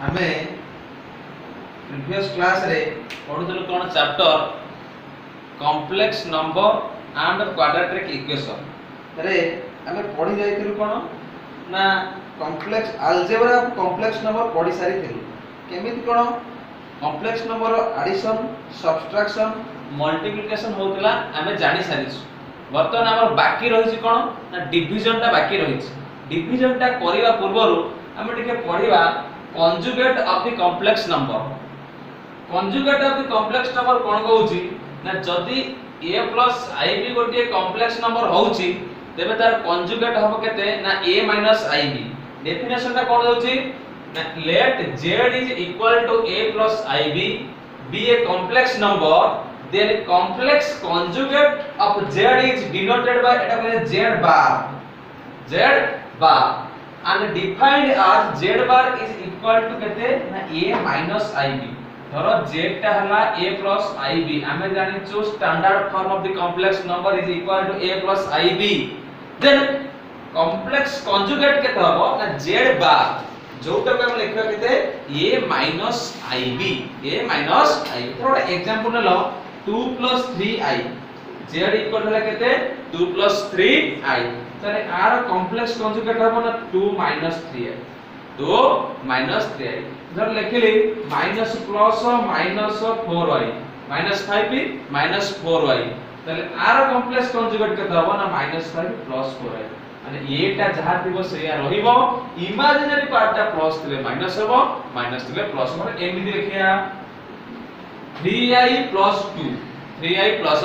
आमे previous class रे पढुतलु कोन chapter complex number and quadratic equation रे आमे पढि जाइतिलु कोन ना complex algebra of complex number पढि सारी थिलु केमिति कोन complex number addition subtraction multiplication होतला आमे जानि सारिछु। वर्तमान हमर बाकी रहिछि कोन ना डिवीजन टा बाकी रहिछि। डिवीजन टा करिवा पूर्वरु आमे टिके पढिबा conjugate of the complex number। conjugate of the complex number कोन कहउछि ना जदि a plus ib गोटे complex number होउछि तेबे तार conjugate हबो केते ना a minus ib। डेफिनेशन टा कोन होउछि ना let z is equal to a plus ib be a complex number then complex conjugate of z is denoted by eta कहले z bar and defined as z bar is equal to केते ना a minus ib। धरो z टा हला a plus ib हमें जानि छु standard form of the complex number is equal to a plus ib then complex conjugate केते हबो ना z बार जोटा को हम लिखबा केते a minus ib थोड़ा एग्जांपल न लो 2 plus 3i z इक्वल होला केते 2 plus 3i तारे आर कॉम्प्लेक्स कंजुगेट हबो ना 2 minus 3i 2 minus 3i जब लिखली minus plus minus 4y minus 5 minus 4y तले आर कॉम्प्लेक्स कंजुगेट के दबो ना माइनस 5 प्लस 4y माने एटा जहा थिबो सेया रहिबो इमेजिनरी पार्ट टा प्लस थिले माइनस हबो माइनस थिले प्लस हबो एमिति लिखिया 3i plus 2 3i plus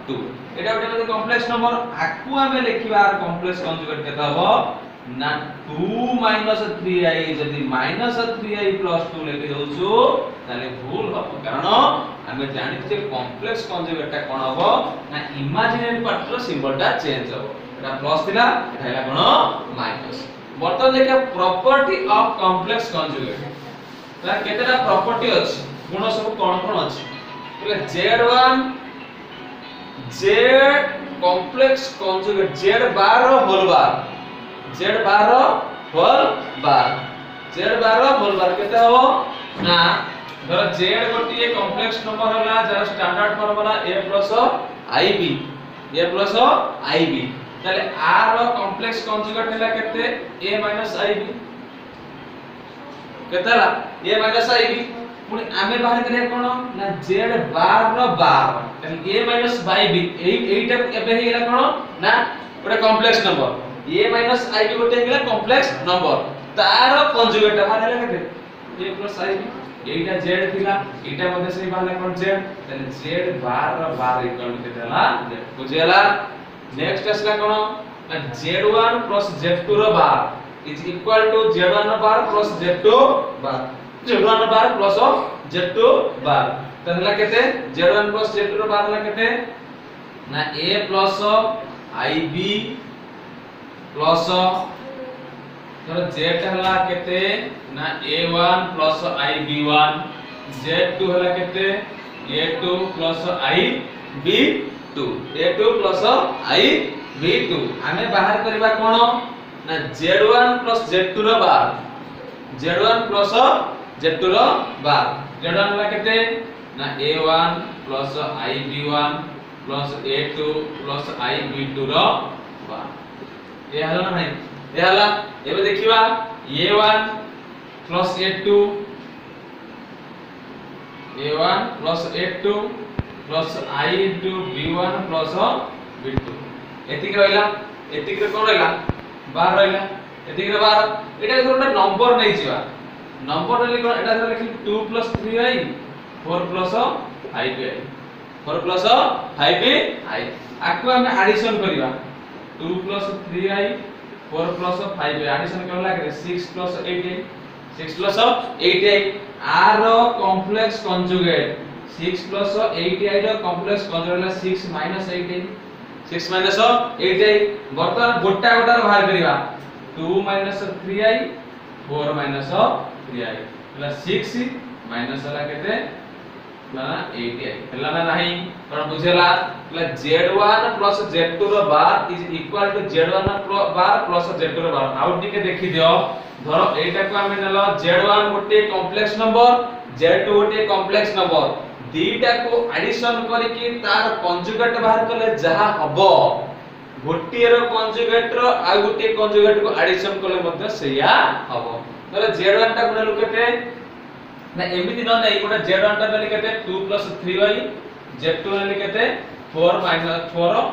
2 एटा गोटे कॉम्प्लेक्स नंबर आकु हमें लिखिबा आर कॉम्प्लेक्स कंजुगेट के दबो ना 2 minus 3i जदि minus 3i plus 2 लेके जाउछु ताले भूल हबो कारण हमें जानि जे कॉम्प्लेक्स कंजुगेट ता कोन हबो ना इमेजिनरी पार्ट रो सिंबल ता चेंज हबो एटा प्लस थिला एटा हैला कोन माइनस। बर्तन देखिए प्रॉपर्टी ऑफ कॉम्प्लेक्स कंजुगेट ता केतेटा प्रॉपर्टी अछि गुण सब कोन कोन अछि बोले z1 z complex conjugate z bar whole bar z bar whole bar केते हो ना धर z गोटी कॉम्प्लेक्स नंबर होला जरा स्टैंडर्ड फॉर्म होला a plus ib ताले r रो कॉम्प्लेक्स कंजुगेट होला केते a minus ib केतेला a minus ib पुनी आमे बाहर करिया कोन ना z बार रो बार ताले a minus ib एटा एबे हेला कोन ना गोटे complex number a minus ib गोटे हेला कॉम्प्लेक्स नंबर तार कंजुगेट बाहर हेला केते a plus ib Etah z थिला एटा मध्ये से बाहर कोन z तने z बार इक्वल केते हला z बुझेला। नेक्स्ट असला कोन ना z1 plus z2 row bar is equal to z1 bar plus z2 bar z1 bar plus z2 bar तनला केते z1 plus z2 रो बार ला केते ना a plus ib प्लस तर z हला केते ना a1 प्लस ib1 z2 हला केते a2 plus ib2 a2 plus ib2 हमें बाहर करबा कोन ना z1 प्लस z2 रो बार z1 प्लस z2 रो बार z1 हला केते ना a1 plus ib1 plus a2 plus ib2 रो बार ये हला नहीं ये हला एबे देखिबा a1 plus a2 plus a2 plus I into b1 plus b2 एतिक रहला एतिक रे कोन रहला 12 रहला एतिक रे 12 एटा गोटे नंबर नै जिवा नंबर रे कोन एटा लिखि 2 plus 3i 4 plus 5i 4 plus 5i आकु हम एडिशन करिवा 2 plus 3i 4 plus 5i addition करला के 6 plus 8i 6 plus 8i r complex conjugate 6 plus 8i रो कॉम्प्लेक्स कंजुगेट होला 6 minus 8i 6 minus 8i बर्तमान गोटा गोटा बाहर करिवा 2 minus 3i 4 minus 3i होला 6 minus होला केते ना 80i हला ना नहीं कोन बुझेला z1 plus z2 row bar is equal to z1 bar plus z2 row bar out टिके देखि दियो धरो एटा को हम नेलो z1 गोटे कॉम्प्लेक्स नंबर z2 गोटे कॉम्प्लेक्स नंबर दीटा को एडिशन करके तार कंजुगेट बाहर करले जहा हबो गोटे रो कंजुगेट रो आ गोटे कंजुगेट को एडिशन करले मध्य सेया हबो धरो z1 टा को नेलो केते ना एमिति न नै गोटे z1 टा नेली केते 2 3y z2 नेली केते 4 4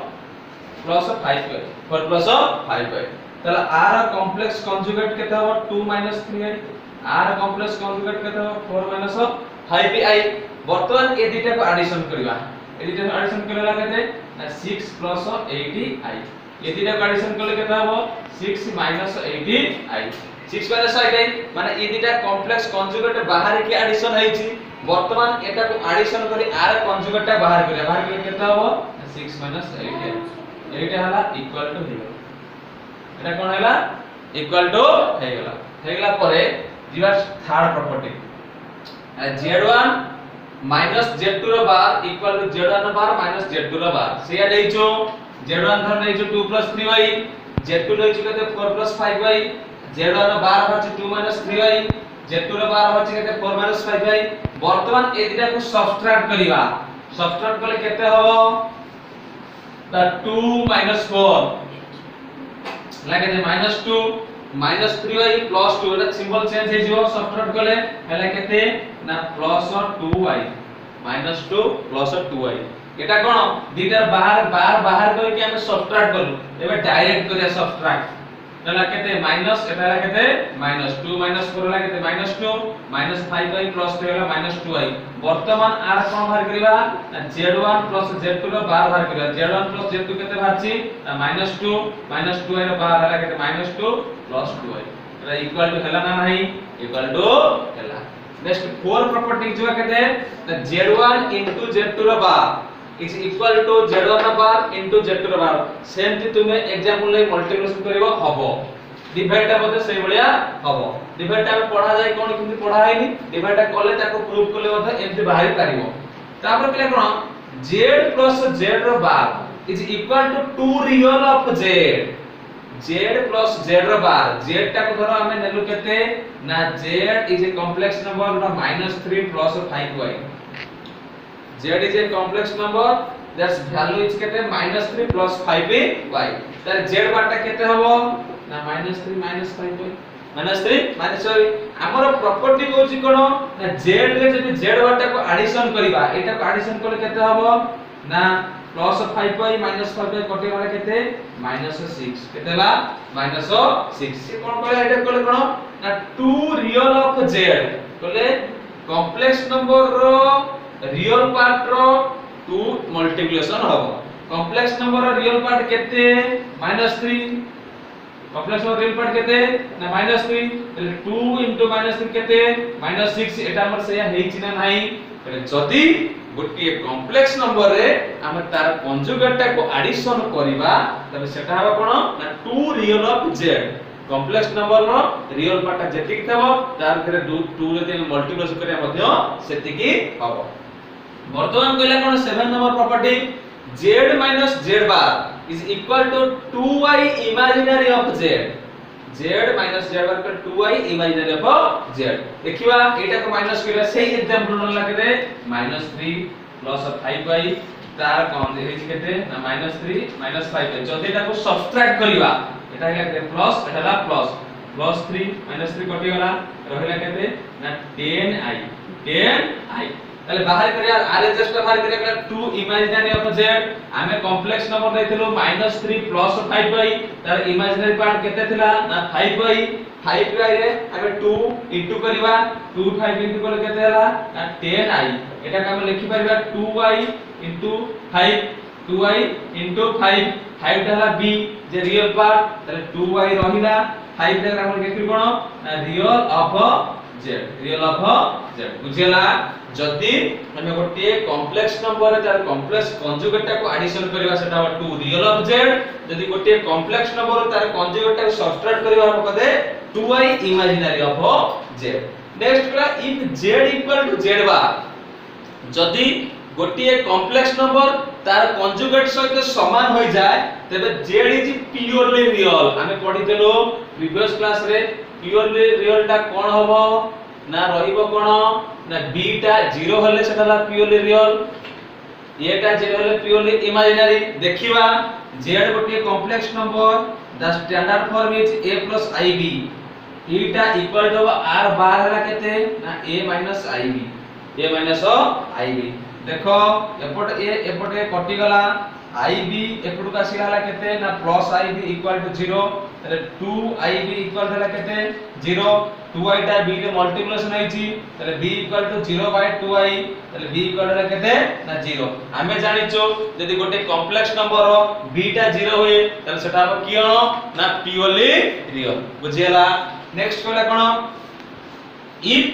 plus 5y 4 plus 5y तला r कॉम्प्लेक्स कंजुगेट केते हो 2 3y r कॉम्प्लेक्स कंजुगेट केते हो 4 5y वर्तमान ए दुटा को एडिशन करबा ए दुटा को एडिशन करला केते ना 6 plus 80i ए दुटा को एडिशन करले केते हो 6 minus 80i 6 minus 80i माने ए दुटा कॉम्प्लेक्स कंजुगेट बाहर के एडिशन हैछि वर्तमान एटा को एडिशन करी r कंजुगेट ता बाहर करे केते हो 6 minus 80i एटा हला इक्वल टू 0 एटा कोन हैला इक्वल टू हेगला परे जीवा third property z1 minus z2 row bar equal to z1 bar minus z2 row bar सेया देइछो z1 धर देइछो 2 plus 3y z2 देइछो केते 4 plus 5y z1 बार होछ 2 minus 3y z2 रो बार होछ केते 4 minus 5y वर्तमान ए दिटा को सब्ट्रैक्ट करिवा सब्ट्रैक्ट करले केते हबो द 2 minus 4 लागे दे -2 -3y plus 2 एटा सिंबल चेंज हे जिवो सब्ट्रैक्ट करले हला केते ना +2y -2 +2y एटा कोन दीटार बाहर करके हम सब्ट्रैक्ट करू एबे डायरेक्ट करिया सब्ट्रैक्ट नला केते माइनस एटा ला केते -2 -4 ला केते -2 -5y + 3 ला -2y वर्तमान r कोन बाहर करिवा z1 + z2 रो बार बाहर करिवा z1 + z2 केते बाहरची -2 -2y रो बार हला केते -2 + 2y एटा इक्वल टू हला ना नहीं इक्वल टू हला नेक्स्ट फोर प्रॉपर्टी जो कहते हैं z1 into z2 row bar is equal to z1 bar into z2 row bar same थी तुमे एग्जांपल ले मल्टीप्लिकेशन करिवो हबो डिवाइड टा बते सेही बलिया हबो डिवाइड टा पढा जाय कोन किंतु पढा हैनी डिवाइड टा कले ताको प्रूफ कले बते एमति बाहर कारिवो तापर पिले कोन z plus z row bar is equal to 2 real of z z plus z row bar z टा को धरो हमें नेलु केते ना z is a complex number -3 plus 5y z is a complex number that's value is केते -3 plus 5y तार z बाटा केते हबो ना -3 -5y -3 -5 हमर प्रॉपर्टी कोछि कोन ना z रे जदि z बाटा को एडिशन करिबा एटा को एडिशन करले केते हबो ना +5y -5y कटे वाला केते -6 केतेला -6 से कोन कहला एटा कहले कोन ना 2 रियल ऑफ z कहले कॉम्प्लेक्स नंबर रो रियल पार्ट रो 2 मल्टीप्लिकेशन हबो कॉम्प्लेक्स नंबर रो रियल पार्ट केते -3 कॉम्प्लेक्स नंबर रियल पार्ट केते ना -3 तले 2 * -3 केते -6 एटा हमर सेया हेछि ना नाही तले जदी गोटे कॉम्प्लेक्स नंबर रे हम तार कंजुगेट टा को एडिशन करिबा तबे सेटा हबो कोन ना 2 real of z complex number रो रियल पार्ट जेतिक थबो तार फेरे 2 जदि मल्टीप्लिकेशन करिया मध्य सेतिकी हबो वर्तमान कहला कोन 7 number property z - z bar is equal to 2y imaginary of z z - z bar का 2y इमेजिनरी ऑफ z देखिबा एटा को माइनस करिया सेही एग्जांपल न लागते -3 plus 5y तार कोन हे छि केते ना -3 -5 जदि एटा को सब्ट्रैक्ट करिबा एटा हेला केते प्लस एटा ला प्लस +3 -3 कटि गला रहला केते ना 10i ताले बाहर करिया r जस्ट बाहर करिया 2 इमेजिनरी ऑफ z हमें कॉम्प्लेक्स नंबर दैथिलो -3 plus 5y तार इमेजिनरी पार्ट केते थिला ना 5y 5y रे हमें 2 इनटू करिवा 2 5 इनटू करले केते हला ना 10i एटा का हम लिखि परबा 2y * 5 2y * 5 5 हला b जे रियल पार्ट ताले 2y रहिला 5 रे हम लिखि कोन ना रियल ऑफ z बुझेला जदी हम गोटे कॉम्प्लेक्स नंबर तार कॉम्प्लेक्स कंजुगेट को एडिशन करबा सेटा 2 रियल ऑफ z जदी गोटे कॉम्प्लेक्स नंबर तार कंजुगेट को सब्ट्रैक्ट करबा हम कदे 2y imaginary of z next कला इफ z = z बार जदि गोटे कॉम्प्लेक्स नंबर तार कंजुगेट सहित समान हो जाए तबे z इज प्योरली रियल। आमे पढितलो प्रीवियस क्लास रे प्योरली रियल टा कोन होबो ना रहिबो कोन ना b टा 0 होले सेटा प्योरली रियल, a टा 0 होले प्योरली इमेजिनरी। देखिबा z गोटे complex number the standard form is a + ib, eta equal to r bar हला केते ना a - ib, a - ib। देखो एपट a एपटे कटि गला, ib एपटु का सिला हला केते ना +ib = 0, तले 2ib इक्वल हला केते 0, 2i टा b रे मल्टीप्लिकेशन होईची तले b = 0/2i, तले b इक्वल हला केते ना 0। हमें जानिचो यदि गोटे कॉम्प्लेक्स नंबर रो b टा 0 होए तले सेटा हो कियो ना प्योरली रियल। बुझियला। नेक्स्ट कहला कोन if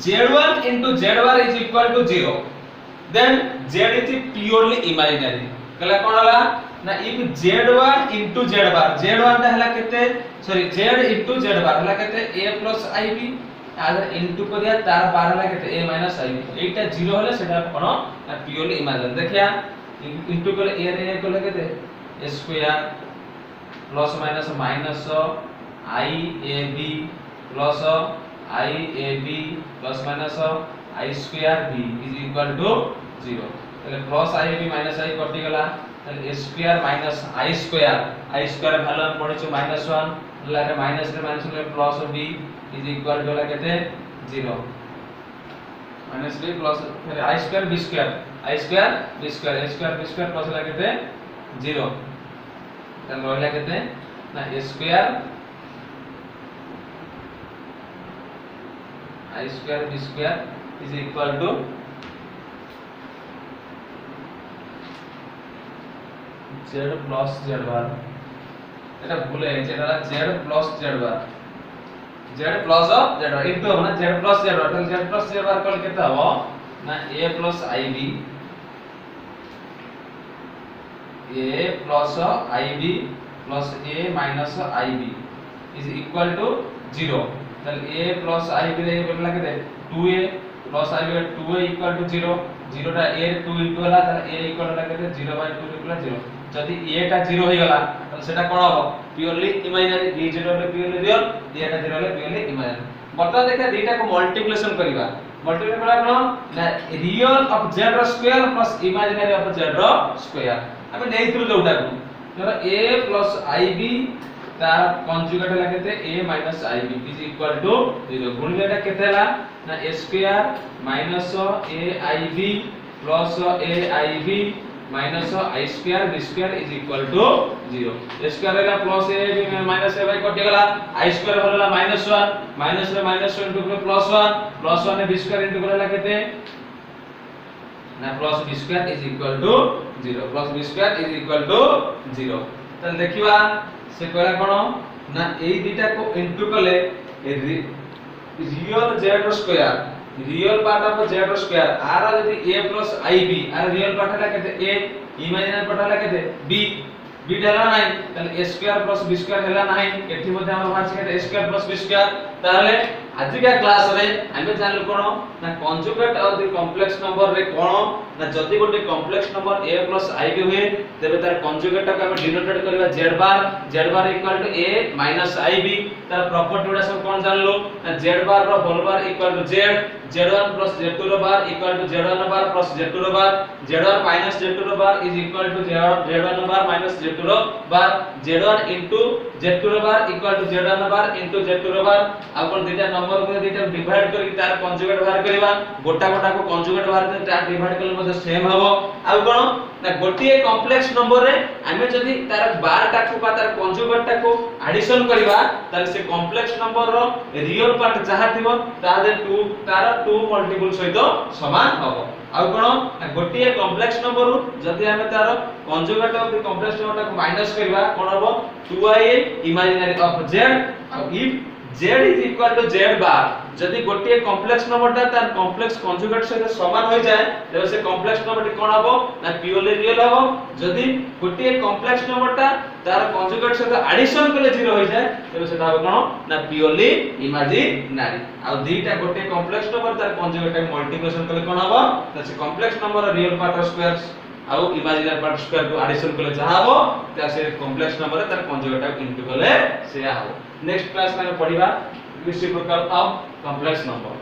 z1 * z1 is equal to 0 then z is purely imaginary। कहला कोन हला ना if z1 * z bar, z1 टा हला केते सॉरी z * z बार हला केते a + ib, आदर इनटू करिया तार बार हला केते a - ib, एटा 0 हले सेटा कोन ना प्योरली इमेजिनरी। देखिया इनटू करे a रे a को केते a square plus minus minus iab plus iab plus minus i square b is equal to 0। तले प्लस iab माइनस i कटि गला, तले a square minus i square, i square value हम पढिछु -1 लागे माइनस रे माइनस ले plus b is equal to ला केते 0, माइनस b प्लस फिर i square b square, i square b square, a square b square plus ला केते 0, तले रहला केते ना a square i square b square is equal to z plus z bar. एटा भूले जेटा z plus z bar, z plus z bar into हो ना z plus z bar, z plus z bar कल केते हो ना a plus ib, a plus ib plus a minus ib is equal to 0। तले a प्लस ib रे बोलला केते 2a plus ib 2a equal to 0, 0 टा a 2 इनटू हला तले a इक्वल हला केते 0/2 इक्वल 0। जदि a टा 0 होई गला त सेटा कोन हो प्योरली इमेजिनरी, b 0 होले प्योरली रियल, a टा 0 होले प्योरली इमेजिनरी। बता देखा दीटा को मल्टीप्लिकेशन करिबा, मल्टीप्लिकेशन कला कोन ना real of z row square plus imaginary of z row square. हमें नेइथु जोटा को धर a प्लस ib तार कंजुगेट हला केते a minus ib is equal to 0। गुणिलेटा केते हला ना a square minus aib plus aib minus i square b square is equal to 0। a square हला plus a minus a by कटि गला, i स्क्वायर हला -1 माइनस रे minus 1 into plus 1 b square into हला केते ना plus b square is equal to 0, plus b square is equal to 0। तन देखिबा से कहला कोन ना एई दिटा को इनटू कले real z row square, real part of z row square आर यदि a प्लस ib, आर रियल पार्ट हला केते a, इमेजिनरी पार्ट हला केते b, b हला नाही तले a square plus b square हला नाही, एठी मध्ये हमर भाछि केते a square plus b square. ताले आज का क्लास रे हमें जानलु कोन ना conjugate of the complex number रे कोन ना जदी गोटे complex number a plus ib हुए तबे तार कंजुगेट को हम डिनोटेट करबा z bar equal to a minus ib। तार प्रॉपर्टी उडा सब कोन जानलु ना z बार रो whole bar equal to z1 plus z2 row bar equal to z1 bar plus z2 row bar, z1 minus z2 row bar is equal to z1 bar minus z2 row bar, z1 into z2 row bar equal to z1 bar into z2 row bar. आ कोन दिटा number को दिटा divide करके तार conjugate बाहर करबा, गोटा गोटा को कंजुगेट बाहर करके तार डिवाइड करले मध्ये सेम हबो। आ कोन ना गोटिए कॉम्प्लेक्स नंबर रे हमें जदी तार बार टाकू बा तार कंजुगेट टाकू एडिशन करबा तार से कॉम्प्लेक्स नंबर रो रियल पार्ट जहा थिबो तार 2 मल्टीपल सहित समान हबो। आ कोन ना गोटिए कॉम्प्लेक्स नंबर रो जदी हमें तार conjugate of the complex number टाकू माइनस करबा कोन हबो 2i इमेजिनरी ऑफ z। आ if z is equal to z bar जदि गोटे कॉम्प्लेक्स नंबरटा तार कॉम्प्लेक्स कंजुगेट सहित समान हो जाए तबे से कॉम्प्लेक्स नंबरटी कोन हबो ना प्योरली रियल हबो जदि गोटे कॉम्प्लेक्स नंबरटा तार कंजुगेट सहित एडिशन करले 0 हो जाए तबे सेटा हबो कोन ना प्योरली इमेजिनरी आ दुईटा गोटे कॉम्प्लेक्स नंबर तार कंजुगेट मल्टीप्लिकेशन करले कोन हबो त से complex number real part squares आउ इमेजिनरी पार्ट स्क्वायर को एडिशन करले जहा हबो त से कॉम्प्लेक्स नंबर तार कंजुगेट इनटू करले से हबो नेक्स्ट क्लास में पढ़िबा रेसिप्रोकल ऑफ कॉम्प्लेक्स नंबर।